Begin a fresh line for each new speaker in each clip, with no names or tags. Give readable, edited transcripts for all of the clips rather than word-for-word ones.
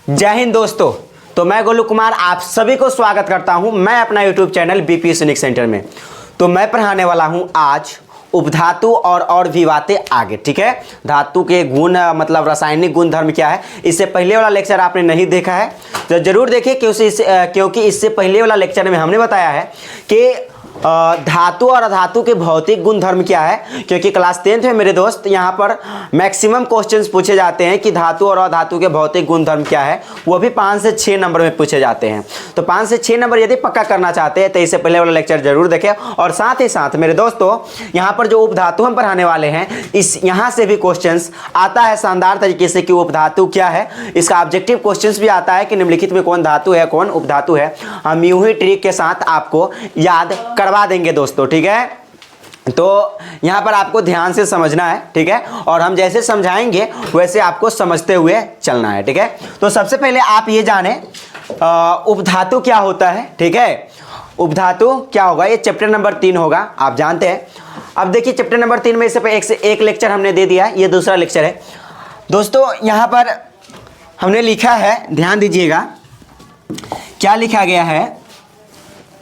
जय हिंद दोस्तों। तो मैं गोलू कुमार आप सभी को स्वागत करता हूं मैं अपना यूट्यूब चैनल बीपी सैनिक सेंटर में। तो मैं पढ़ाने वाला हूं आज उपधातु और भी बातें आगे। ठीक है, धातु के गुण मतलब रासायनिक गुण धर्म क्या है, इससे पहले वाला लेक्चर आपने नहीं देखा है तो जरूर देखिए क्योंकि इससे पहले वाला लेक्चर में हमने बताया है कि धातु और अधातु के भौतिक गुण धर्म क्या है। क्योंकि क्लास 10th में मेरे दोस्त यहाँ पर मैक्सिमम क्वेश्चंस पूछे जाते हैं कि धातु और अधातु के भौतिक गुण धर्म क्या है, वो भी 5 से 6 नंबर में पूछे जाते हैं। तो 5 से 6 नंबर यदि पक्का करना चाहते हैं तो इससे पहले वाला लेक्चर जरूर देखें। और साथ ही साथ मेरे दोस्तों यहाँ पर जो उपधातु हम पढ़ाने वाले हैं इस यहाँ से भी क्वेश्चन आता है शानदार तरीके से कि उपधातु क्या है। इसका ऑब्जेक्टिव क्वेश्चन भी आता है कि निम्नलिखित में कौन धातु है कौन उपधातु है। हम यूं ही ट्रिक के साथ आपको याद करवा देंगे दोस्तों। ठीक है, तो यहां पर आपको ध्यान से समझना है। ठीक है, और हम जैसे समझाएंगे वैसे आपको समझते हुए चलना है। ठीक है, तो सबसे पहले आप ये जाने उपधातु क्या होता है। ठीक है, उपधातु क्या होगा, ये चैप्टर नंबर 3 होगा, आप जानते हैं। अब देखिए चैप्टर नंबर 3 में से एक लेक्चर हमने दे दिया है, ये दूसरा लेक्चर है दोस्तों। यहां पर हमने लिखा है, ध्यान दीजिएगा क्या लिखा गया है,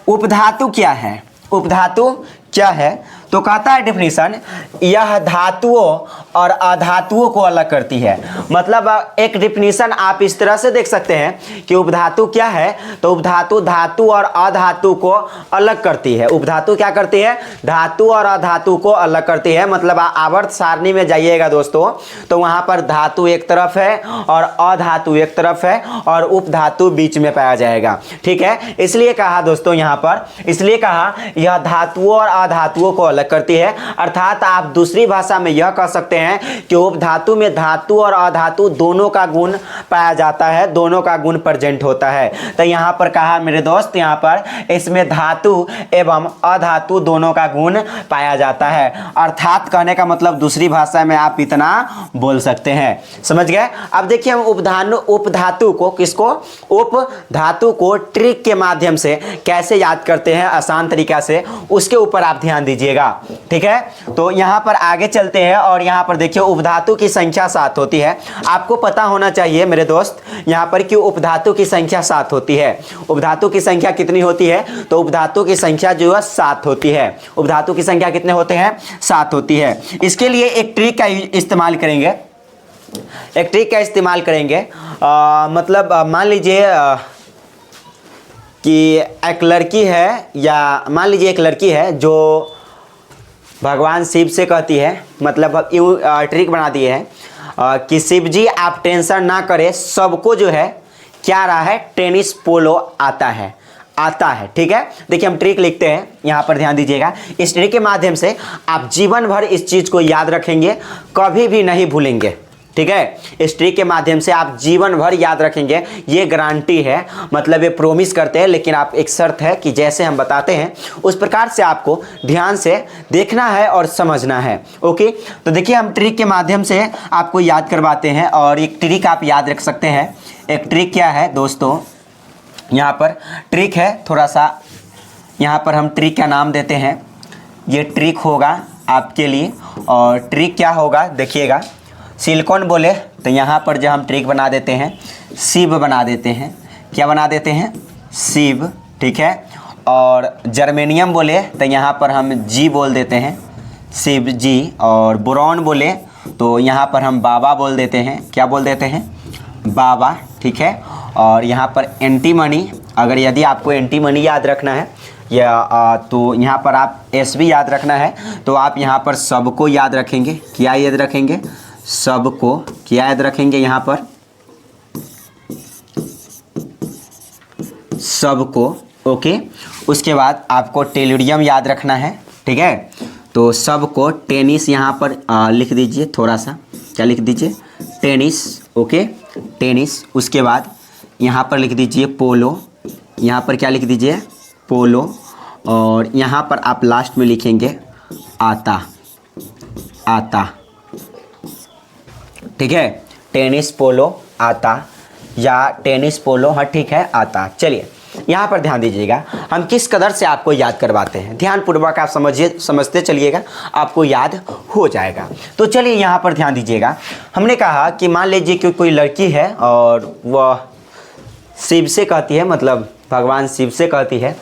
उपधातु क्या है। उपधातु क्या है तो कहता है डेफिनेशन, यह धातुओं और अधातुओं को अलग करती है। मतलब एक डेफिनेशन आप इस तरह से देख सकते हैं कि उपधातु क्या है तो उपधातु धातु और अधातु को अलग करती है। उपधातु क्या करती है, धातु और अधातु को अलग करती है। मतलब आवर्त सारणी में जाइएगा दोस्तों तो वहां पर धातु एक तरफ है और अधातु एक तरफ है और उपधातु बीच में पाया जाएगा। ठीक है, इसलिए कहा दोस्तों यहाँ पर, इसलिए कहा यह धातुओं और अधातुओं को अलग करती है। अर्थात आप दूसरी भाषा में यह कह सकते हैं कि उपधातु में धातु और अधातु दोनों का गुण पाया जाता है, दोनों का गुण प्रेजेंट होता है। तो यहां पर कहा मेरे दोस्त, यहां पर इसमें धातु एवं अधातु दोनों का गुण पाया जाता है। अर्थात कहने का मतलब दूसरी भाषा में आप इतना बोल सकते हैं, समझ गए। अब देखिए हम उपधातु को, किसको, उपधातु को ट्रिक के माध्यम से कैसे याद करते हैं आसान तरीका से, उसके ऊपर आप ध्यान दीजिएगा। ठीक है, तो यहां पर आगे चलते हैं और यहां पर देखिए उपधातु की संख्या 7 होती है। आपको पता होना चाहिए मेरे दोस्त यहां पर कि उपधातु की संख्या 7 होती है। उपधातु की संख्या कितनी होती है तो उपधातु की संख्या जो है 7 होती है। उपधातु की संख्या कितने होते हैं, 7 होती है। इसके लिए एक ट्रिक का इस्तेमाल करेंगे, एक ट्रिक का इस्तेमाल करेंगे। मतलब मान लीजिए कि एक लड़की है, या मान लीजिए एक लड़की है जो भगवान शिव से कहती है, मतलब यूँ ट्रिक बना दिए है कि शिव जी आप टेंशन ना करें, सबको जो है क्या रहा है, टेनिस पोलो आता है। ठीक है, देखिए हम ट्रिक लिखते हैं, यहाँ पर ध्यान दीजिएगा। इस ट्रिक के माध्यम से आप जीवन भर इस चीज़ को याद रखेंगे, कभी भी नहीं भूलेंगे। ठीक है, इस ट्रिक के माध्यम से आप जीवन भर याद रखेंगे, ये गारंटी है, मतलब ये प्रॉमिस करते हैं। लेकिन आप एक शर्त है कि जैसे हम बताते हैं उस प्रकार से आपको ध्यान से देखना है और समझना है। ओके, तो देखिए हम ट्रिक के माध्यम से आपको याद करवाते हैं और एक ट्रिक आप याद रख सकते हैं। एक ट्रिक क्या है दोस्तों, यहाँ पर ट्रिक है, थोड़ा सा यहाँ पर हम ट्रिक का नाम देते हैं, ये ट्रिक होगा आपके लिए। और ट्रिक क्या होगा देखिएगा, सिलिकॉन बोले तो यहाँ पर जो हम ट्रिक बना देते हैं शिव बना देते हैं, क्या बना देते हैं, शिव। ठीक है, और जर्मेनियम बोले तो यहाँ पर हम जी बोल देते हैं, शिव जी। और बोरॉन बोले तो यहाँ पर हम बाबा बोल देते हैं, क्या बोल देते हैं, बाबा। ठीक है, और यहाँ पर एंटीमनी, अगर यदि आपको एंटीमनी याद रखना है या तो यहाँ पर आप एस भी याद रखना है तो आप यहाँ पर सबको याद रखेंगे। क्या याद रखेंगे, सबको। क्या याद रखेंगे, यहाँ पर सबको। ओके, उसके बाद आपको टेलुरियम याद रखना है। ठीक है, तो सबको टेनिस यहाँ पर लिख दीजिए, थोड़ा सा क्या लिख दीजिए, टेनिस। Okay, tennis. उसके बाद यहाँ पर लिख दीजिए पोलो, यहाँ पर क्या लिख दीजिए, पोलो। और यहाँ पर आप लास्ट में लिखेंगे आता। ठीक है, टेनिस पोलो आता या टेनिस पोलो, हाँ ठीक है, आता। चलिए यहाँ पर ध्यान दीजिएगा, हम किस कदर से आपको याद करवाते हैं, ध्यानपूर्वक आप समझते चलिएगा, आपको याद हो जाएगा। तो चलिए यहाँ पर ध्यान दीजिएगा, हमने कहा कि मान लीजिए कि कोई लड़की है और वह शिव से कहती है, मतलब भगवान शिव से कहती है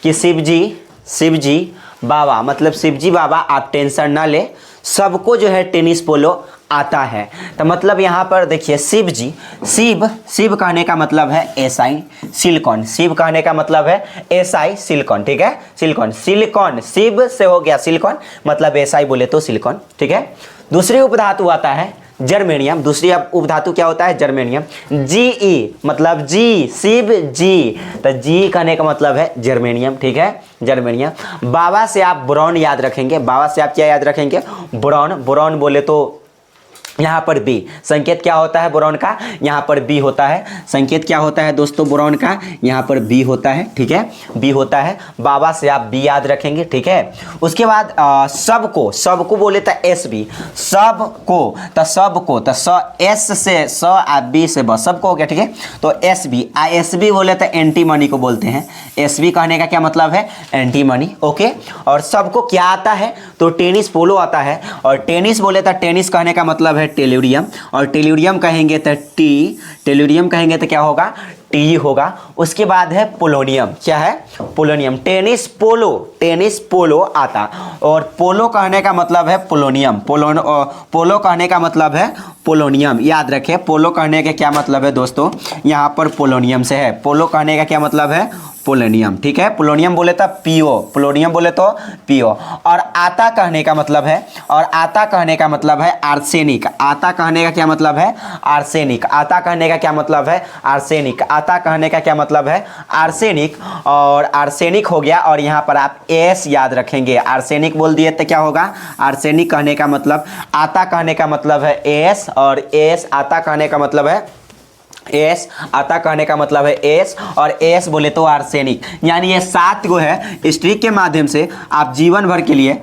कि शिव जी बाबा, मतलब शिव जी बाबा आप टेंशन ना ले, सबको जो है टेनिस पोलो आता है। तो मतलब यहाँ पर देखिए शिव जी, शिव कहने का मतलब है एसआई सिलिकॉन, शिव कहने का मतलब है एसआई सिलिकॉन, ठीक है, सिलिकॉन शिव से हो गया सिलिकॉन, मतलब एसआई बोले तो सिलिकॉन, ठीक है। दूसरी उपधातु आता है जर्मेनियम, दूसरी उपधातु क्या होता है जर्मेनियम, जी मतलब जी, शिव जी, तो जी कहने का मतलब है जर्मेनियम, ठीक है, जर्मेनियम। बाबा से आप बोरॉन याद रखेंगे, बाबा से आप क्या याद रखेंगे, बोरॉन बोले तो यहाँ पर बी, संकेत क्या होता है बोरॉन का, यहाँ पर बी होता है, संकेत क्या होता है दोस्तों बोरॉन का, यहाँ पर बी होता है, ठीक है, बी होता है। बाबा से आप बी याद रखेंगे, ठीक है। उसके बाद सबको बोले तो एस बी, सबको तो स एस से स आ बी से ब, सबको हो गया, ठीक है। तो एस बी बोले तो एंटी मनी को बोलते हैं, एस बी कहने का क्या मतलब है एंटी मनी, ओके। और सबको क्या आता है तो टेनिस पोलो आता है, और टेनिस बोले तो टेनिस कहने का मतलब है टेलुरियम, और टेलुरियम कहेंगे तो टेलुरियम कहेंगे तो क्या होगा टी होगा। उसके बाद है पोलोनियम, क्या है पोलोनियम, टेनिस पोलो आता, और पोलो कहने का मतलब है पोलोनियम, पोलो कहने का मतलब है पोलोनियम, याद रखें पोलो कहने का क्या मतलब है दोस्तों, यहाँ पर पोलोनियम से है, पोलो कहने का क्या मतलब है पोलोनियम, ठीक है। पोलोनियम बोले तो पीओ, पोलोनियम बोले तो पीओ। और आता कहने का मतलब है, और आता कहने का मतलब है आर्सेनिक, आता कहने का क्या मतलब है आर्सेनिक, आता कहने का क्या मतलब है आर्सेनिक, आता कहने का क्या मतलब है आर्सेनिक, और आर्सेनिक हो गया। और यहाँ पर आप एस याद रखेंगे, आर्सेनिक बोल दिए तो क्या होगा आर्सेनिक कहने का मतलब, आता कहने का मतलब है एस, और एस आता कहने का मतलब है एस, आता कहने का मतलब है एस, और एस बोले तो आर्सेनिक। यानी ये 7 गो है, इस ट्रिक के माध्यम से आप जीवन भर के लिए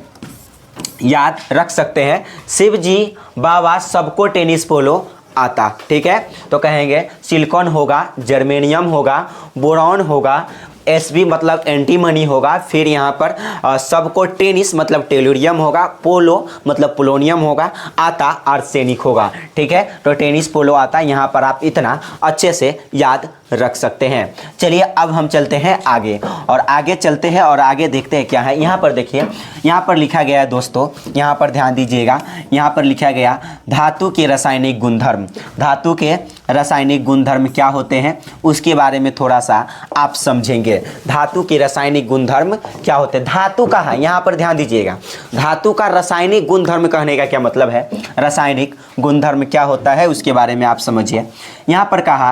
याद रख सकते हैं। शिव जी बाबा सबको टेनिस पोलो आता, ठीक है। तो कहेंगे सिलिकॉन होगा, जर्मेनियम होगा, बोरॉन होगा, एसबी मतलब एंटीमनी होगा, फिर यहाँ पर सबको टेनिस मतलब टेलुरियम होगा, पोलो मतलब पोलोनियम होगा, आता आर्सेनिक होगा, ठीक है। तो टेनिस पोलो आता, यहाँ पर आप इतना अच्छे से याद रख सकते हैं। चलिए अब हम चलते हैं आगे, और आगे चलते हैं और आगे देखते हैं क्या है। यहाँ पर देखिए, यहाँ पर लिखा गया है दोस्तों, यहाँ पर ध्यान दीजिएगा, यहाँ पर लिखा गया धातु के रासायनिक गुणधर्म, धातु के रासायनिक गुणधर्म क्या होते हैं उसके बारे में थोड़ा सा आप समझेंगे। धातु के रासायनिक गुणधर्म क्या होते हैं, धातु का है, यहाँ पर ध्यान दीजिएगा, धातु का रासायनिक गुणधर्म कहने का क्या मतलब है, रासायनिक गुणधर्म क्या होता है उसके बारे में आप समझिए। यहाँ पर कहा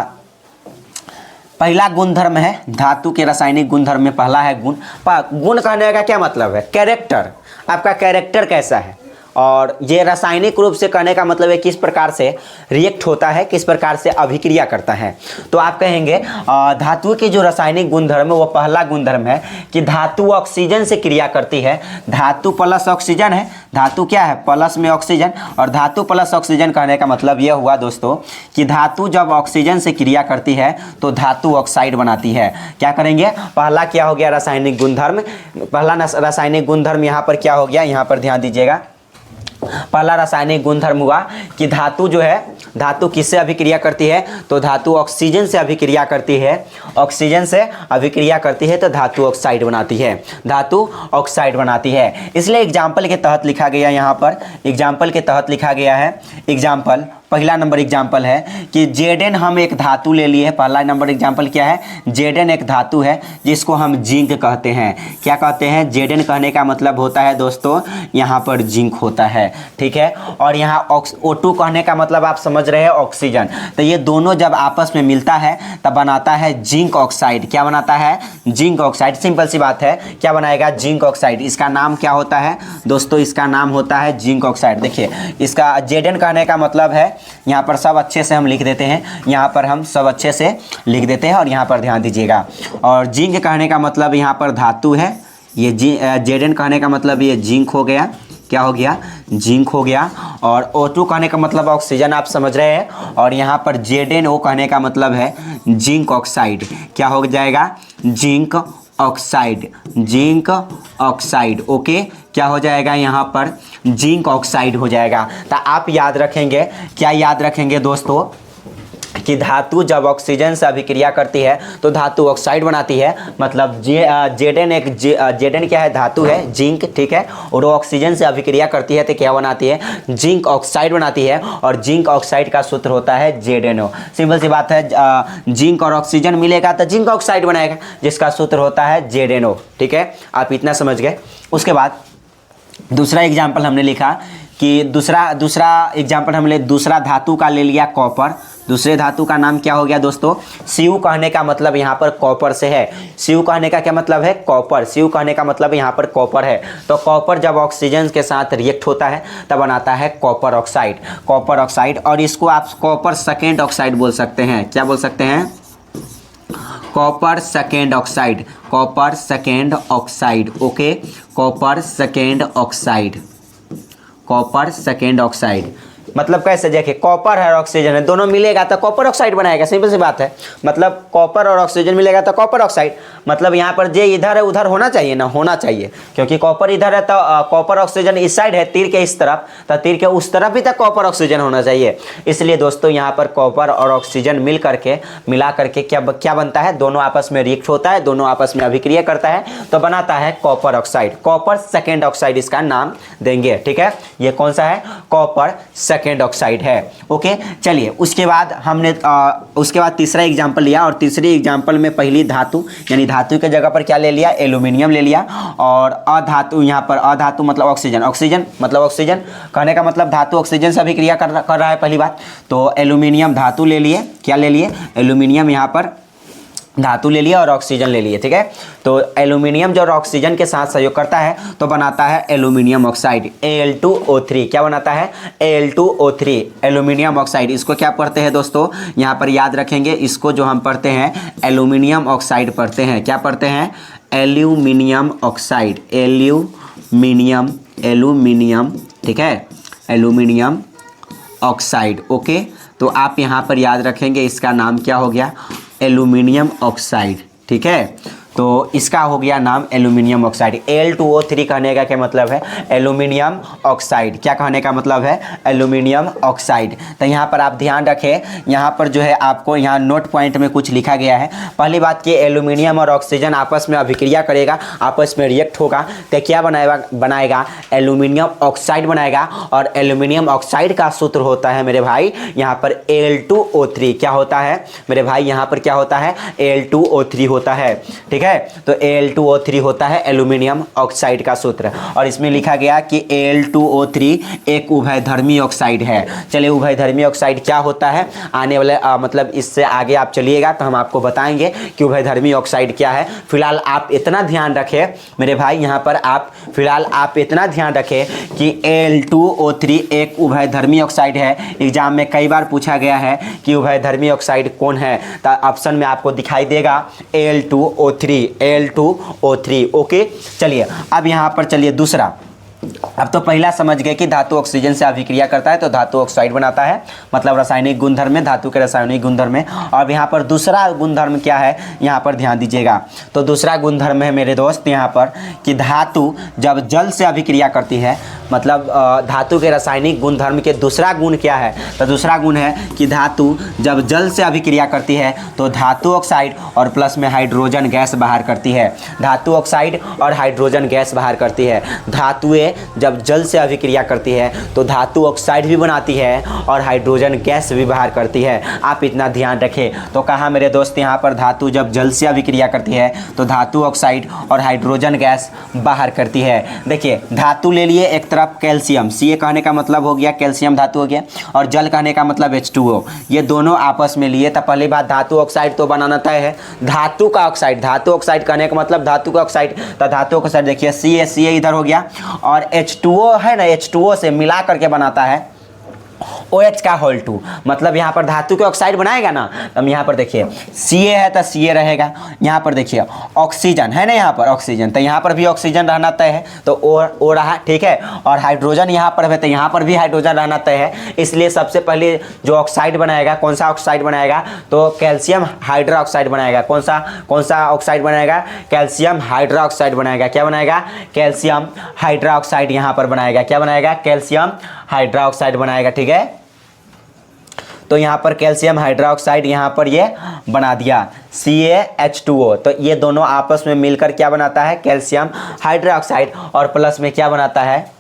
पहला गुणधर्म है धातु के रासायनिक गुणधर्म में, पहला है गुण। गुण कहने का क्या मतलब है कैरेक्टर, आपका कैरेक्टर कैसा है, और ये रासायनिक रूप से कहने का मतलब है किस प्रकार से रिएक्ट होता है, किस प्रकार से अभिक्रिया करता है। तो आप कहेंगे धातु के जो रासायनिक गुणधर्म है वो पहला गुणधर्म है कि धातु ऑक्सीजन से क्रिया करती है, धातु प्लस ऑक्सीजन है, धातु क्या है प्लस में ऑक्सीजन, और धातु प्लस ऑक्सीजन कहने का मतलब यह हुआ दोस्तों कि धातु जब ऑक्सीजन से क्रिया करती है तो धातु ऑक्साइड बनाती है। क्या करेंगे, पहला क्या हो गया रासायनिक गुणधर्म, पहला रासायनिक गुणधर्म यहाँ पर क्या हो गया, यहाँ पर ध्यान दीजिएगा, पहला रासायनिक गुणधर्म हुआ कि धातु जो है, धातु किससे अभिक्रिया करती है तो धातु ऑक्सीजन से अभिक्रिया करती है, ऑक्सीजन से अभिक्रिया करती है तो धातु ऑक्साइड बनाती है, धातु ऑक्साइड बनाती है। इसलिए एग्जाम्पल के तहत लिखा गया, यहाँ पर एग्जाम्पल के तहत लिखा गया है, एग्जाम्पल पहला नंबर एग्जाम्पल है कि जेडन हम एक धातु ले लिए, पहला नंबर एग्जाम्पल क्या है, जेडन एक धातु है जिसको हम जिंक कहते हैं। क्या कहते हैं, जेडन कहने का मतलब होता है दोस्तों यहाँ पर जिंक होता है, ठीक है। और यहाँ O2 कहने का मतलब आप समझ रहे हैं ऑक्सीजन, तो ये दोनों जब आपस में मिलता है तब बनाता है जिंक ऑक्साइड। क्या बनाता है, जिंक ऑक्साइड, सिंपल सी बात है, क्या बनाएगा जिंक ऑक्साइड। इसका नाम क्या होता है दोस्तों, इसका नाम होता है जिंक ऑक्साइड। देखिए इसका जेडन कहने का मतलब है, यहाँ पर सब अच्छे से हम लिख देते हैं, यहाँ पर हम सब अच्छे से लिख देते हैं, और यहाँ पर ध्यान दीजिएगा। और जिंक कहने का मतलब यहाँ पर धातु है, ये जेडन कहने का मतलब ये जिंक हो गया, क्या हो गया जिंक हो गया। और O2 कहने का मतलब ऑक्सीजन, आप समझ रहे हैं, और यहाँ पर ZnO कहने का मतलब है जिंक ऑक्साइड। क्या हो जाएगा, zinc oxide, zinc oxide, okay. क्या हो जाएगा यहाँ पर जिंक ऑक्साइड हो जाएगा। तो आप याद रखेंगे, क्या याद रखेंगे दोस्तों, कि धातु जब ऑक्सीजन से अभिक्रिया करती है तो धातु ऑक्साइड बनाती है। मतलब जेडन क्या है, धातु है जिंक, ठीक है, और वो ऑक्सीजन से अभिक्रिया करती है तो क्या बनाती है, जिंक ऑक्साइड बनाती है, और जिंक ऑक्साइड का सूत्र होता है जेडेनो। सिंपल सी बात है, जिंक और ऑक्सीजन मिलेगा तो जिंक ऑक्साइड बनाएगा, जिसका सूत्र होता है जेडेनो। ठीक है, आप इतना समझ गए। उसके बाद दूसरा एग्जाम्पल हमने लिखा कि दूसरा एग्जाम्पल हमने दूसरा धातु का ले लिया, कॉपर। दूसरे धातु का नाम क्या हो गया दोस्तों, Cu कहने का मतलब यहाँ पर कॉपर से है। Cu कहने का क्या मतलब है, कॉपर। Cu कहने का मतलब यहाँ पर कॉपर है। तो कॉपर जब ऑक्सीजन के साथ रिएक्ट होता है तब बनाता है कॉपर ऑक्साइड, कॉपर ऑक्साइड। और इसको आप कॉपर सेकेंड ऑक्साइड बोल सकते हैं। क्या बोल सकते हैं, copper second oxide, copper second oxide. Okay, copper second oxide, copper second oxide. मतलब कैसे, देखिए कॉपर है और ऑक्सीजन है, दोनों मिलेगा तो कॉपर ऑक्साइड बनाएगा। सिंपल सी बात है, मतलब कॉपर और ऑक्सीजन मिलेगा तो कॉपर ऑक्साइड। मतलब यहाँ पर जे इधर है उधर होना चाहिए ना, होना चाहिए, क्योंकि कॉपर इधर है तो कॉपर ऑक्सीजन इस साइड है, तीर के इस तरफ, तो तीर के उस तरफ भी तक कॉपर ऑक्सीजन होना चाहिए। इसलिए दोस्तों यहाँ पर कॉपर और ऑक्सीजन मिला करके क्या बनता है, दोनों आपस में रिएक्ट होता है, दोनों आपस में अभिक्रिया करता है तो बनाता है copper oxide. Copper second oxide इसका नाम देंगे। ठीक है, ये कौन सा है, कॉपर सेकेंड ऑक्साइड है। ओके, चलिए उसके बाद हमने उसके बाद तीसरा एग्जांपल लिया, और तीसरे एग्जांपल में पहली धातु यानी धातु के जगह पर क्या ले लिया, एल्यूमिनियम ले लिया। और अधातु, यहाँ पर अधातु मतलब ऑक्सीजन, ऑक्सीजन मतलब ऑक्सीजन कहने का मतलब धातु ऑक्सीजन से अभिक्रिया कर रहा है पहली बात। तो एल्यूमिनियम धातु ले लिए, क्या ले लिए, एल्यूमिनियम यहाँ पर धातु ले लिया और ऑक्सीजन ले लिए। ठीक है, तो एल्यूमिनियम जो ऑक्सीजन के साथ सहयोग करता है तो बनाता है एल्यूमिनियम ऑक्साइड, Al2O3। क्या बनाता है, Al2O3, एल्यूमिनियम ऑक्साइड। इसको क्या पढ़ते हैं दोस्तों, यहाँ पर याद रखेंगे, इसको जो हम पढ़ते हैं एल्यूमिनियम ऑक्साइड पढ़ते हैं। क्या पढ़ते हैं, एल्यूमिनियम ऑक्साइड, एल्यूमिनियम, ठीक है, एल्यूमिनियम ऑक्साइड। ओके, तो आप यहाँ पर याद रखेंगे इसका नाम क्या हो गया, एल्यूमिनियम ऑक्साइड। ठीक है, तो इसका हो गया नाम एल्यूमिनियम ऑक्साइड। Al2O3 कहने का क्या मतलब है, एल्यूमिनियम ऑक्साइड। क्या कहने का मतलब है, एल्यूमिनियम ऑक्साइड। तो यहाँ पर आप ध्यान रखें, यहाँ पर जो है आपको यहाँ नोट पॉइंट में कुछ लिखा गया है। पहली बात कि एल्यूमिनियम और ऑक्सीजन आपस में अभिक्रिया करेगा, आपस में रिएक्ट होगा तो क्या बनाएगा, एल्यूमिनियम ऑक्साइड बनाएगा। और एल्यूमिनियम ऑक्साइड का सूत्र होता है मेरे भाई यहाँ पर Al2O3। क्या होता है मेरे भाई, यहाँ पर क्या होता है, Al2O3 होता है। ठीक है, तो Al2O3 होता है एल्यूमिनियम ऑक्साइड का सूत्र। और इसमें लिखा गया कि Al2O3 एक उभयधर्मी ऑक्साइड है। चलिए उभयधर्मी ऑक्साइड क्या होता है, आने वाले मतलब इससे आगे आप चलिएगा तो हम आपको बताएंगे कि उभयधर्मी ऑक्साइड क्या है। फिलहाल आप इतना ध्यान रखें मेरे भाई, यहाँ पर आप फिलहाल आप इतना ध्यान रखें कि Al2O3 एक उभयधर्मी ऑक्साइड है। एग्जाम में कई बार पूछा गया है कि उभयधर्मी ऑक्साइड कौन है, तो ऑप्शन में आपको दिखाई देगा Al2O3, Al2O3। ओके, चलिए अब यहाँ पर चलिए दूसरा। अब तो पहला समझ गए कि धातु ऑक्सीजन से अभिक्रिया करता है तो धातु ऑक्साइड बनाता है, मतलब रासायनिक गुणधर्म में, धातु के रासायनिक गुणधर्म में। और यहाँ पर दूसरा गुणधर्म क्या है, यहाँ पर ध्यान दीजिएगा। तो दूसरा गुणधर्म है मेरे दोस्त यहाँ पर कि धातु जब जल से अभिक्रिया करती है, मतलब धातु के रासायनिक गुणधर्म के दूसरा गुण क्या है, तो दूसरा गुण है कि धातु जब जल से अभिक्रिया करती है तो धातु ऑक्साइड और प्लस में हाइड्रोजन गैस बाहर करती है। धातु ऑक्साइड और हाइड्रोजन गैस बाहर करती है। धातुएं जब जल से अभिक्रिया करती है तो धातु ऑक्साइड भी बनाती है और हाइड्रोजन गैस भी बाहर करती है। आप इतना ध्यान रखें। तो कहा मेरे दोस्त यहाँ पर धातु जब जल से अभिक्रिया करती है तो धातु ऑक्साइड और हाइड्रोजन गैस बाहर करती है। देखिए धातु ले लिए एक तरफ कैल्शियम, Ca कहने का मतलब हो गया कैल्शियम धातु हो गया, और जल कहने का मतलब H2O। ये दोनों आपस में लिए तो पहली बात धातु ऑक्साइड तो बनाना तय है। धातु का ऑक्साइड, धातु ऑक्साइड कहने का मतलब धातु का ऑक्साइड, तो धातु ऑक्साइड देखिए Ca इधर हो गया, और H2O है ना, H2O से मिला करके बनाता है OH का होल 2। मतलब यहाँ पर धातु के ऑक्साइड बनाएगा ना, हम यहाँ पर देखिए Ca है तो Ca रहेगा, यहाँ पर देखिए ऑक्सीजन है ना, यहाँ पर ऑक्सीजन, तो यहाँ पर भी ऑक्सीजन रहना तय है तो O रहा, ठीक है। और हाइड्रोजन यहाँ पर है तो यहाँ पर भी हाइड्रोजन रहना तय है। इसलिए सबसे पहले जो ऑक्साइड बनाएगा, कौन सा ऑक्साइड बनाएगा, तो कैल्शियम हाइड्रा ऑक्साइड बनाएगा। कौन सा ऑक्साइड बनाएगा, कैल्शियम हाइड्रा ऑक्साइड बनाएगा। क्या बनाएगा, कैल्शियम हाइड्रा ऑक्साइड यहाँ पर बनाएगा। क्या बनाएगा, कैल्शियम हाइड्रा ऑक्साइड बनाएगा, ठीक है। तो यहाँ पर कैल्शियम हाइड्रोक्साइड यहाँ पर ये बना दिया CaH2O। तो ये दोनों आपस में मिलकर क्या बनाता है, कैल्शियम हाइड्रोक्साइड, और प्लस में क्या बनाता है,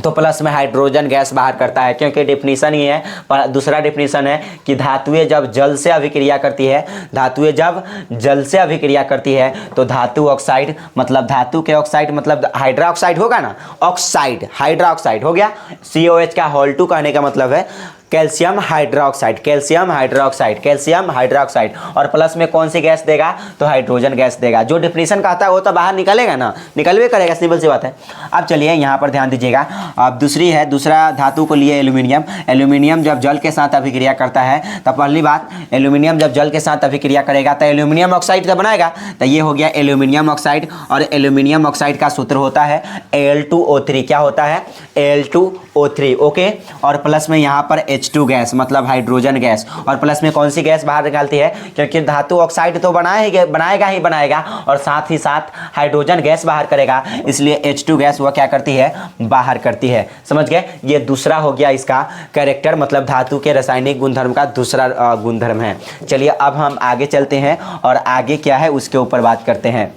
तो प्लस में हाइड्रोजन गैस बाहर करता है। क्योंकि डिफिनीशन ही है, पर दूसरा डिफिनीशन है कि धातुएं जब जल से अभिक्रिया करती है, धातुएं जब जल से अभिक्रिया करती है तो धातु ऑक्साइड, मतलब धातु के ऑक्साइड मतलब हाइड्रोक्साइड होगा ना, ऑक्साइड हाइड्रोक्साइड हो गया। COH का होल 2 कहने का मतलब है calcium hydroxide, calcium hydroxide, calcium hydroxide, और प्लस में कौन सी गैस देगा, तो हाइड्रोजन गैस देगा। जो डिफिनीशन कहता है वो तो बाहर निकलेगा ना, निकलवे करेगा, सिंपल सी बात है। अब चलिए यहाँ पर ध्यान दीजिएगा। अब दूसरी है, दूसरा धातु को लिए एल्यूमिनियम। एल्यूमिनियम जब जल के साथ अभिक्रिया करता है तो पहली बात, एल्यूमिनियम जब जल के साथ अभिक्रिया करेगा तो एल्यूमिनियम ऑक्साइड का बनाएगा। तो ये हो गया एल्यूमिनियम ऑक्साइड, और एल्यूमिनियम ऑक्साइड का सूत्र होता है Al2O3। क्या होता है, Al2O3, ओके। और प्लस में यहाँ पर H2 गैस मतलब हाइड्रोजन गैस, और प्लस में कौन सी गैस बाहर निकालती है, क्योंकि धातु ऑक्साइड तो बनाएगा और साथ ही साथ हाइड्रोजन गैस बाहर करेगा, इसलिए H2 गैस वह क्या करती है, बाहर करती है। समझ गए, ये दूसरा हो गया इसका कैरेक्टर, मतलब धातु के रासायनिक गुणधर्म का दूसरा गुणधर्म है। चलिए अब हम आगे चलते हैं और आगे क्या है उसके ऊपर बात करते हैं।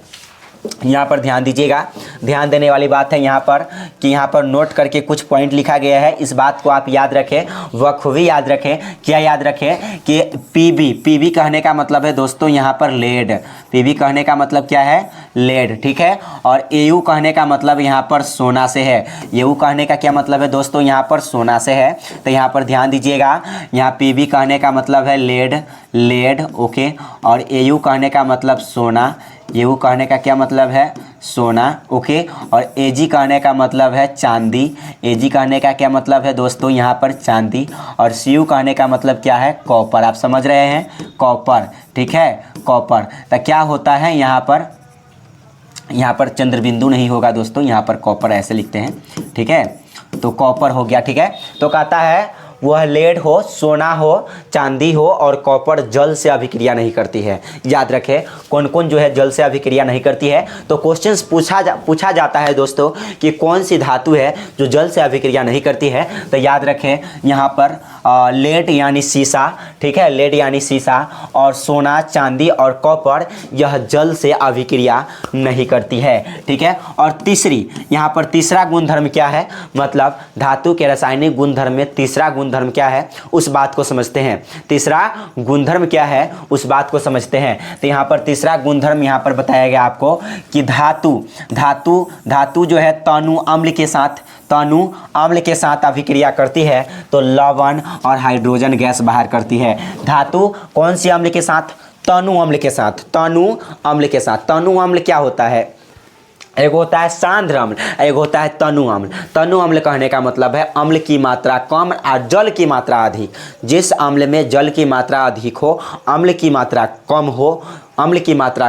यहाँ पर ध्यान दीजिएगा, ध्यान देने वाली बात है यहाँ पर कि यहाँ पर नोट करके कुछ पॉइंट लिखा गया है, इस बात को आप याद रखें, बखूबी याद रखें। क्या याद रखें कि पीबी कहने का मतलब है दोस्तों यहाँ पर लेड, पीबी कहने का मतलब क्या है, लेड, ठीक है। और एयू कहने का मतलब यहाँ पर सोना से है, एयू कहने का क्या मतलब है दोस्तों, यहाँ पर सोना से है। तो यहाँ पर ध्यान दीजिएगा, यहाँ पीबी कहने का मतलब है लेड, ओके, और एयू कहने का मतलब सोना, एयू कहने का क्या मतलब है, सोना, ओके। और एजी कहने का मतलब है चांदी, एजी कहने का क्या मतलब है दोस्तों, यहाँ पर चांदी। और सीयू कहने का मतलब क्या है, कॉपर। आप समझ रहे हैं, कॉपर, ठीक है, कॉपर। तो क्या होता है यहाँ पर चंद्रबिंदु नहीं होगा दोस्तों, यहाँ पर कॉपर ऐसे लिखते हैं, ठीक है। तो कॉपर हो गया, ठीक है। तो कहता है वह लेड हो, सोना हो, चांदी हो, और कॉपर जल से अभिक्रिया नहीं करती है। याद रखें कौन कौन जो है जल से अभिक्रिया नहीं करती है। तो क्वेश्चंस पूछा जाता है दोस्तों कि कौन सी धातु है जो जल से अभिक्रिया नहीं करती है। तो याद रखें यहाँ पर लेड यानी शीशा, ठीक है, लेड यानी शीशा, और सोना, चांदी और कॉपर यह जल से अभिक्रिया नहीं करती है, ठीक है। और तीसरी, यहाँ पर तीसरा गुणधर्म क्या है, मतलब धातु के रासायनिक गुणधर्म में तीसरा गुणधर्म क्या है उस बात को समझते हैं। तीसरा गुणधर्म क्या है उस बात को समझते हैं। तो यहाँ पर तीसरा गुणधर्म यहाँ पर बताया गया आपको कि धातु जो है तनु अम्ल के साथ अभिक्रिया करती है तो लवण और हाइड्रोजन गैस बाहर करती है। धातु कौन सी अम्ल के साथ, तनु अम्ल के साथ, तनु अम्ल के साथ। तनु अम्ल क्या होता है, एक होता है सांद्र अम्ल, एक होता है तनु अम्ल। तनु अम्ल कहने का मतलब है अम्ल की मात्रा कम और जल की मात्रा अधिक। जिस अम्ल में जल की मात्रा अधिक हो, अम्ल की मात्रा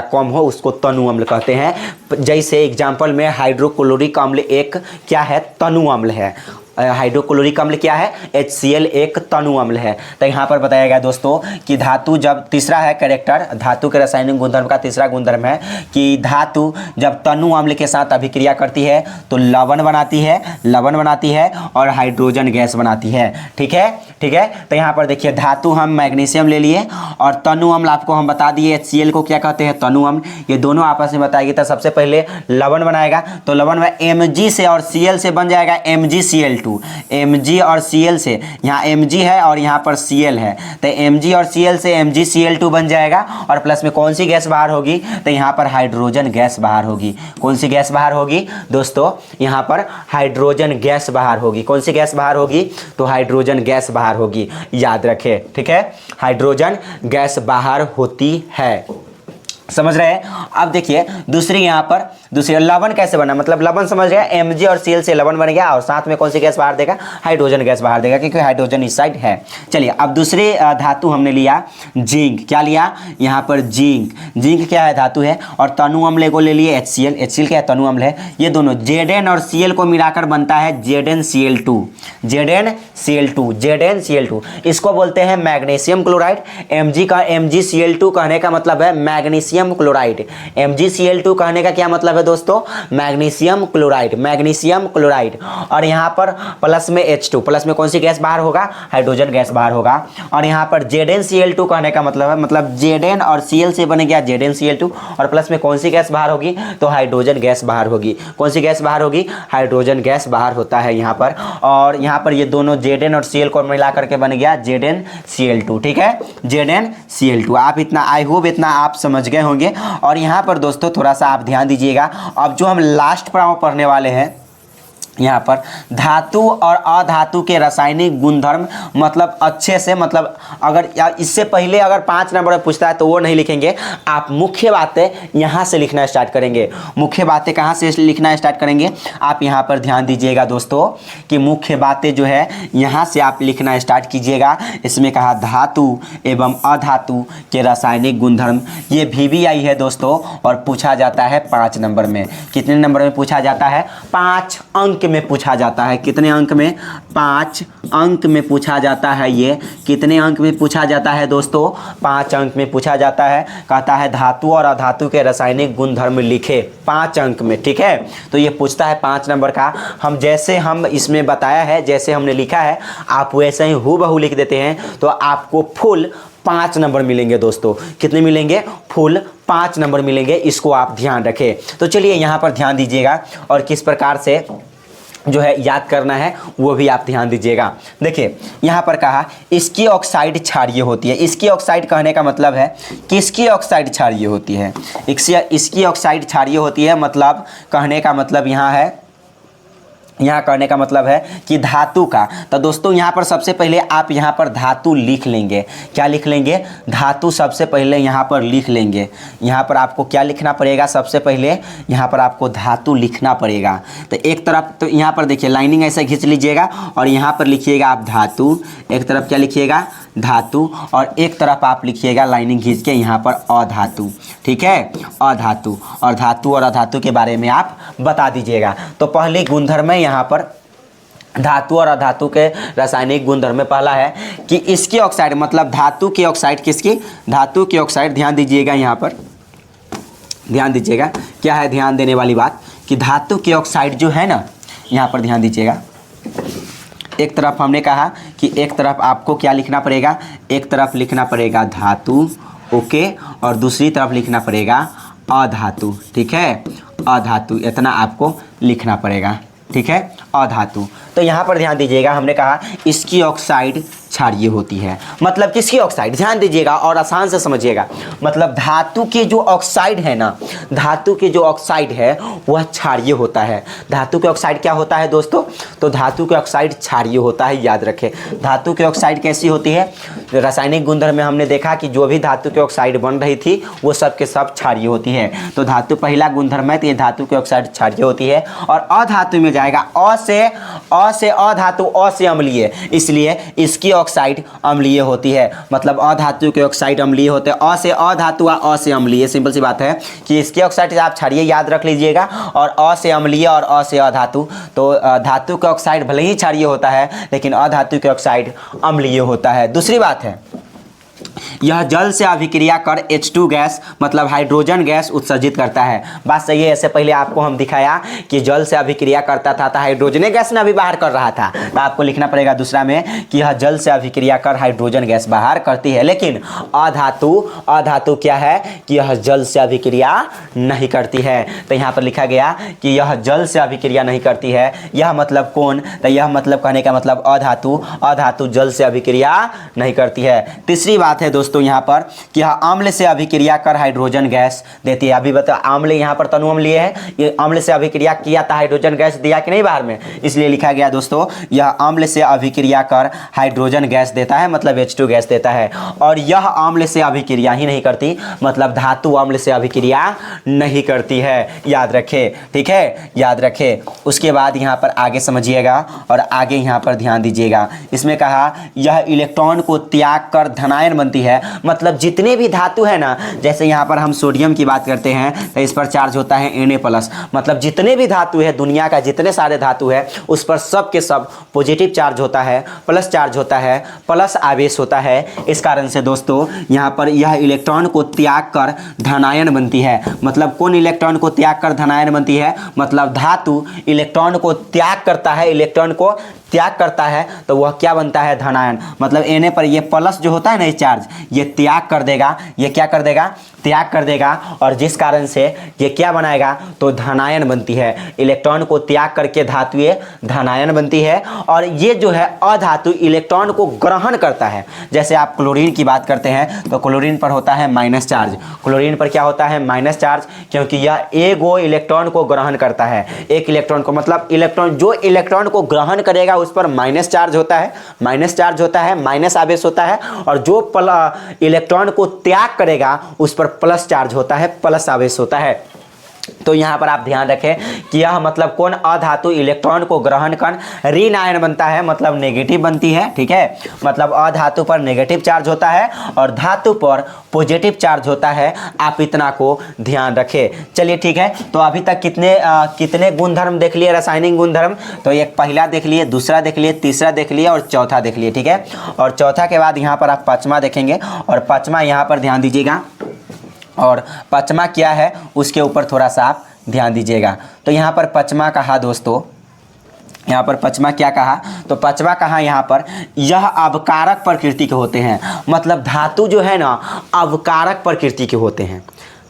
कम हो, उसको तनु अम्ल कहते हैं। जैसे एग्जाम्पल में हाइड्रोक्लोरिक अम्ल एक क्या है, तनु अम्ल है। हाइड्रोक्लोरिक अम्ल क्या है, HCl एक तनु अम्ल है। तो यहाँ पर बताया गया दोस्तों कि धातु जब, तीसरा है कैरेक्टर, धातु के रासायनिक गुणधर्म का तीसरा गुणधर्म है कि धातु जब तनु अम्ल के साथ अभिक्रिया करती है तो लवण बनाती है और हाइड्रोजन गैस बनाती है, ठीक है। तो यहाँ पर देखिए धातु हम मैग्नीशियम ले लिए और तनु अम्ल आपको हम बता दिए HCl को क्या कहते हैं, तनु अम्ल। ये दोनों आपस में बताएगी। तो सबसे पहले लवण बनाएगा तो लवण में Mg से और Cl से बन जाएगा MgCl2। Mg और Cl से, यहाँ Mg है और यहाँ पर Cl है, तो Mg और Cl से MgCl2 बन जाएगा। और प्लस में कौन सी गैस बाहर होगी, तो यहाँ पर हाइड्रोजन गैस बाहर होगी। कौन सी गैस बाहर होगी दोस्तों, यहाँ पर हाइड्रोजन गैस बाहर होगी। कौन सी गैस बाहर होगी, तो हाइड्रोजन गैस बाहर होगी, याद रखें, ठीक है। हाइड्रोजन गैस बाहर होती है, समझ रहे हैं। अब देखिए दूसरी, यहाँ पर दूसरी लवण कैसे बना, मतलब लवण समझ गया, Mg और Cl से लवण बन गया और साथ में कौन सी गैस बाहर देगा, हाइड्रोजन गैस बाहर देगा, क्योंकि हाइड्रोजन इस साइड है। चलिए अब दूसरी धातु हमने लिया जिंक। क्या लिया, यहाँ पर जिंक क्या है, धातु है। और तनु अम्ल को ले लिए HCl क्या है, तनु अम्ल है। ये दोनों Zn और Cl को मिलाकर बनता है ZnCl2। इसको बोलते हैं मैग्नीशियम क्लोराइड। MgCl2 कहने का मतलब है मैग्नीशियम मैग्नीशियम क्लोराइड। MgCl2 कहने का क्या मतलब है दोस्तों, मैग्नीशियम क्लोराइड, मैग्नीशियम क्लोराइड। और यहाँ पर प्लस में H2, प्लस में कौन सी गैस बाहर होगा, हाइड्रोजन गैस बाहर होगा। और यहाँ पर ZnCl2 कहने का मतलब है, मतलब Zn और Cl से बन गया ZnCl2, और प्लस में कौन सी गैस बाहर होगी, तो हाइड्रोजन गैस बाहर होगी। कौन सी गैस बाहर होगी, हाइड्रोजन गैस बाहर होता है यहाँ पर। और यहाँ पर ये दोनों Zn और Cl को मिला करके बन गया ZnCl2, ठीक है, ZnCl2। आप इतना, आई होप इतना आप समझ गए होंगे। और यहाँ पर दोस्तों थोड़ा सा आप ध्यान दीजिएगा, अब जो हम लास्ट पर पढ़ने वाले हैं यहाँ पर धातु और अधातु के रासायनिक गुणधर्म, मतलब अच्छे से, मतलब अगर इससे पहले अगर 5 नंबर में पूछता है तो वो नहीं लिखेंगे, आप मुख्य बातें यहाँ से लिखना स्टार्ट करेंगे। मुख्य बातें कहाँ से लिखना स्टार्ट करेंगे, आप यहाँ पर ध्यान दीजिएगा दोस्तों कि मुख्य बातें जो है यहाँ से आप लिखना स्टार्ट कीजिएगा। इसमें कहा धातु एवं अधातु के रासायनिक गुणधर्म, ये VVI है दोस्तों, और पूछा जाता है 5 नंबर में। कितने नंबर में पूछा जाता है, 5 अंक में पूछा जाता है। कितने अंक में, 5 अंक में पूछा जाता है। ये कितने अंक में पूछा जाता है दोस्तों, 5 अंक में पूछा जाता है। कहता है धातु और अधातु के रासायनिक गुणधर्म लिखे 5 अंक में, ठीक है। तो ये पूछता है 5 नंबर का। हम जैसे हम इसमें बताया है, जैसे हमने लिखा है, आप वैसे ही हूबहू लिख देते हैं तो आपको फुल 5 नंबर मिलेंगे दोस्तों। कितने मिलेंगे, फुल 5 नंबर मिलेंगे। इसको आप ध्यान रखें। तो चलिए यहाँ पर ध्यान दीजिएगा, और किस प्रकार से जो है याद करना है वो भी आप ध्यान दीजिएगा। देखिए यहाँ पर कहा इसकी ऑक्साइड क्षारीय होती है। इसकी ऑक्साइड कहने का मतलब है किसकी ऑक्साइड क्षारीय होती है, इसकी ऑक्साइड क्षारीय होती है। मतलब कहने का मतलब यहाँ है, यहाँ कहने का मतलब है कि धातु का। तो दोस्तों यहाँ पर सबसे पहले आप यहाँ पर धातु लिख लेंगे। क्या लिख लेंगे, धातु सबसे पहले यहाँ पर लिख लेंगे। यहाँ पर आपको क्या लिखना पड़ेगा, सबसे पहले यहाँ पर आपको धातु लिखना पड़ेगा। तो एक तरफ तो यहाँ पर देखिए लाइनिंग ऐसे खींच लीजिएगा, और यहाँ पर लिखिएगा आप धातु, एक तरफ क्या लिखिएगा, धातु, और एक तरफ आप लिखिएगा लाइनिंग खींच के यहाँ पर अधातु, ठीक है, अधातु। और धातु और अधातु के बारे में आप बता दीजिएगा। तो पहले गुणधर्म है यहाँ पर धातु और अधातु के रासायनिक गुणधर्म में पहला है कि इसकी ऑक्साइड, मतलब धातु की ऑक्साइड, किसकी, धातु की ऑक्साइड। ध्यान दीजिएगा, यहाँ पर ध्यान दीजिएगा, क्या है ध्यान देने वाली बात, कि धातु की ऑक्साइड जो है ना, यहाँ पर ध्यान दीजिएगा। एक तरफ हमने कहा कि एक तरफ आपको क्या लिखना पड़ेगा, एक तरफ लिखना पड़ेगा धातु, ओके, और दूसरी तरफ लिखना पड़ेगा अधातु, ठीक है, अधातु। इतना आपको लिखना पड़ेगा, ठीक है, अधातु। तो यहाँ पर ध्यान दीजिएगा, हमने कहा इसकी ऑक्साइड क्षारीय होती है। मतलब किसकी ऑक्साइड, ध्यान दीजिएगा और आसान से समझिएगा। मतलब धातु की जो ऑक्साइड है ना, धातु की जो ऑक्साइड है वह क्षारीय होता है। धातु की ऑक्साइड क्या होता है दोस्तों, तो धातु की ऑक्साइड क्षारीय होता है, याद रखें। धातु की ऑक्साइड कैसी होती है, रासायनिक गुणधर्म में हमने देखा कि जो भी धातु की ऑक्साइड बन रही थी वो सब के सब क्षारीय होती है। तो धातु पहला गुणधर्म है, तो ये धातु की ऑक्साइड क्षारीय होती है। और अधातु में जाएगा, अ से अधातु, अ से अम्लीय, इसलिए इसकी ऑक्साइड अम्लीय होती है। मतलब अधातु के ऑक्साइड अम्लीय होते हैं, अ से अधातु और अ से अम्लीय। सिंपल सी बात है कि इसकी ऑक्साइड आप क्षारीय याद रख लीजिएगा, और अ से अम्लीय और अ से अधातु। तो धातु का ऑक्साइड भले ही क्षारीय होता है, लेकिन अधातु के ऑक्साइड अम्लीय होता है। दूसरी बात है, यह जल से अभिक्रिया कर H2 गैस, मतलब हाइड्रोजन गैस उत्सर्जित करता है। बात सही है। इससे पहले आपको हम दिखाया कि जल से अभिक्रिया करता था तो हाइड्रोजन गैस ना भी बाहर कर रहा था। तो आपको लिखना पड़ेगा दूसरा में कि यह जल से अभिक्रिया कर हाइड्रोजन गैस बाहर करती है। लेकिन अधातु क्या है कि यह जल से अभिक्रिया नहीं करती है। तो यहाँ पर लिखा गया कि यह जल से अभिक्रिया नहीं करती है। यह मतलब कौन, तो यह मतलब कहने का मतलब अधातु जल से अभिक्रिया नहीं करती है। तीसरी बात है दोस्तों यहाँ पर कि यह अम्ल से अभिक्रिया कर हाइड्रोजन गैस देती है। अभी बता, अम्ल यहाँ पर तनु अम्लीय है, ये अम्ल से अभिक्रिया किया था, हाइड्रोजन गैस दिया कि नहीं बाहर में, इसलिए लिखा गया दोस्तों यह अम्ल से अभिक्रिया कर हाइड्रोजन गैस देता है, मतलब H2 गैस देता है। और यह अम्ल से अभिक्रिया ही नहीं करती, मतलब धातु अम्ल से अभिक्रिया नहीं करती है, याद रखें, ठीक है, याद रखें। उसके बाद यहाँ पर आगे समझिएगा और आगे यहाँ पर ध्यान दीजिएगा। इसमें कहा यह इलेक्ट्रॉन को त्याग कर धनायन बनती है, है, मतलब जितने भी धातु है ना, जैसे यहाँ पर हम सोडियम की बात करते हैं तो इस पर चार्ज होता है Na+, मतलब जितने भी धातु है, दुनिया का जितने सारे धातु है उस पर सब के सब पॉजिटिव चार्ज होता है, प्लस चार्ज होता है, प्लस आवेश होता है। इस कारण से दोस्तों यहाँ पर यह इलेक्ट्रॉन को त्याग कर धनायन बनती है। मतलब कौन इलेक्ट्रॉन को त्याग कर धनायन बनती है? मतलब धातु इलेक्ट्रॉन को त्याग करता है, इलेक्ट्रॉन को त्याग करता है तो वह क्या बनता है? धनायन। मतलब Na पर ये प्लस जो होता है ना, ये चार्ज ये त्याग कर देगा, ये क्या कर देगा? त्याग कर देगा, और जिस कारण से ये क्या बनाएगा? तो धनायन बनती है। इलेक्ट्रॉन को त्याग करके धातु ये धनायन बनती है। और ये जो है अधातु इलेक्ट्रॉन को ग्रहण करता है। जैसे आप क्लोरीन की बात करते हैं तो क्लोरीन पर होता है माइनस चार्ज। क्लोरीन पर क्या होता है? माइनस चार्ज, क्योंकि यह एगो इलेक्ट्रॉन को ग्रहण करता है। एक इलेक्ट्रॉन को, मतलब इलेक्ट्रॉन जो इलेक्ट्रॉन को ग्रहण करेगा उस पर माइनस चार्ज होता है, माइनस चार्ज होता है, माइनस आवेश होता है। और जो इलेक्ट्रॉन को त्याग करेगा उस पर प्लस चार्ज होता है, प्लस आवेश होता है। तो यहाँ पर आप ध्यान रखें कि यह मतलब कौन? अधातु इलेक्ट्रॉन को ग्रहण कर ऋण आयन बनता है, मतलब नेगेटिव बनती है। ठीक है, मतलब अधातु पर नेगेटिव चार्ज होता है और धातु पर पॉजिटिव चार्ज होता है। आप इतना को ध्यान रखें। चलिए ठीक है, तो अभी तक कितने गुणधर्म देख लिए? रासायनिक गुणधर्म। तो एक पहला देख लिए, दूसरा देख लिए, तीसरा देख लिए और चौथा देख लिए। ठीक है, और चौथा के बाद यहाँ पर आप पाँचवा देखेंगे, और पाँचवा यहाँ पर ध्यान दीजिएगा, और पाँचवा क्या है उसके ऊपर थोड़ा सा आप ध्यान दीजिएगा। तो यहाँ पर पाँचवा कहा दोस्तों, यहाँ पर पाँचवा क्या कहा? तो पाँचवा कहा यहाँ पर यह अवकारक प्रकृति के होते हैं। मतलब धातु जो है ना अवकारक प्रकृति के होते हैं।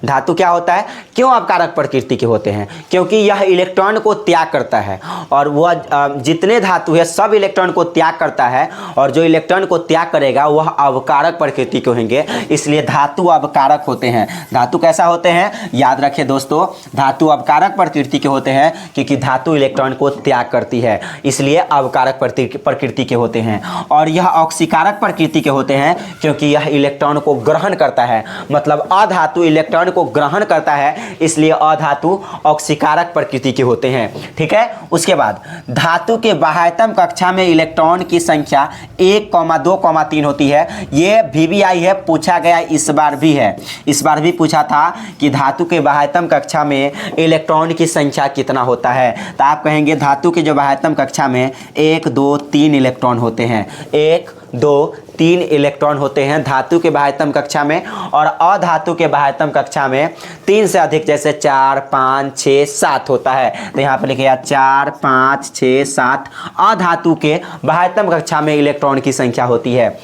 धातु क्या होता है? क्यों अवकारक प्रकृति के होते हैं? क्योंकि यह इलेक्ट्रॉन को त्याग करता है, और वह जितने धातु है सब इलेक्ट्रॉन को त्याग करता है, और जो इलेक्ट्रॉन को त्याग करेगा वह अवकारक प्रकृति के होंगे, इसलिए धातु अवकारक होते हैं। धातु कैसा होते हैं? याद रखें दोस्तों, धातु अवकारक प्रकृति के होते हैं क्योंकि धातु इलेक्ट्रॉन को त्याग करती है, इसलिए अवकारक प्रकृति के होते हैं। और यह ऑक्सीकारक प्रकृति के होते हैं क्योंकि यह इलेक्ट्रॉन को ग्रहण करता है। मतलब अधातु इलेक्ट्रॉन को ग्रहण करता है, इसलिए अधातु ऑक्सीकारक प्रकृति के होते हैं। ठीक है, उसके बाद धातु के बाह्यतम कक्षा में इलेक्ट्रॉन की संख्या 1, 2, 3 होती है। ये VVI है, पूछा गया, इस बार भी है, इस बार भी पूछा था कि धातु के बाह्यतम कक्षा में इलेक्ट्रॉन की संख्या कितना होता है। तो आप कहेंगे धातु के जो बाह्यतम कक्षा में 1, 2, 3 इलेक्ट्रॉन होते हैं। 1, 2, 3 इलेक्ट्रॉन होते हैं धातु के बाह्यतम कक्षा में, और अधातु के बाह्यतम कक्षा में 3 से अधिक, जैसे 4, 5, 6, 7 होता है। तो यहाँ पर लिखिएगा 4, 5, 6, 7 अधातु के बाह्यतम कक्षा में इलेक्ट्रॉन की संख्या होती है।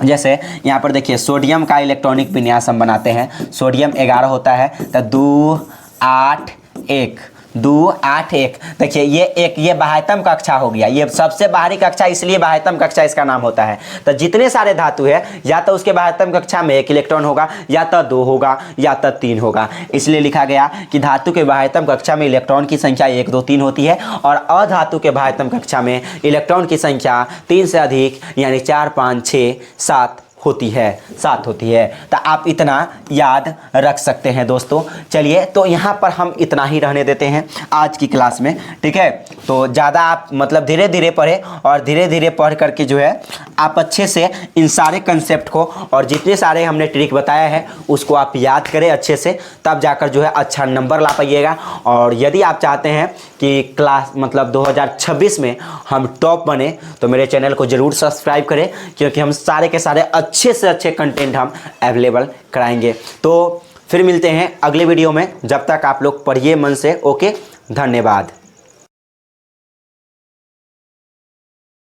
जैसे यहाँ पर देखिए सोडियम का इलेक्ट्रॉनिक विन्यास हम बनाते हैं। सोडियम 11 होता है, तो 2, 8, 1, 2, 8, 1। देखिए ये बाह्यतम कक्षा हो गया, ये सबसे बाहरी कक्षा, इसलिए बाह्यतम कक्षा इसका नाम होता है। तो जितने सारे धातु है या तो उसके बाह्यतम कक्षा में 1 इलेक्ट्रॉन होगा, या तो 2 होगा, या तो 3 होगा। इसलिए लिखा गया कि धातु के बाह्यतम कक्षा में इलेक्ट्रॉन की संख्या 1, 2, 3 होती है, और अधातु के बाह्यतम कक्षा में इलेक्ट्रॉन की संख्या 3 से अधिक यानी 4, 5, 6, 7 होती है, 7 होती है। तो आप इतना याद रख सकते हैं दोस्तों। चलिए, तो यहाँ पर हम इतना ही रहने देते हैं आज की क्लास में। ठीक है, तो ज़्यादा आप मतलब धीरे धीरे पढ़ें, और धीरे धीरे पढ़ करके जो है आप अच्छे से इन सारे कंसेप्ट को और जितने सारे हमने ट्रिक बताया है उसको आप याद करें अच्छे से, तब जाकर जो है अच्छा नंबर ला पाइएगा। और यदि आप चाहते हैं कि क्लास मतलब 2026 में हम टॉप बने तो मेरे चैनल को ज़रूर सब्सक्राइब करें, क्योंकि हम सारे के सारे अच्छे से अच्छे कंटेंट हम अवेलेबल कराएंगे। तो फिर मिलते हैं अगले वीडियो में, जब तक आप लोग पढ़िए मन से। ओके, धन्यवाद।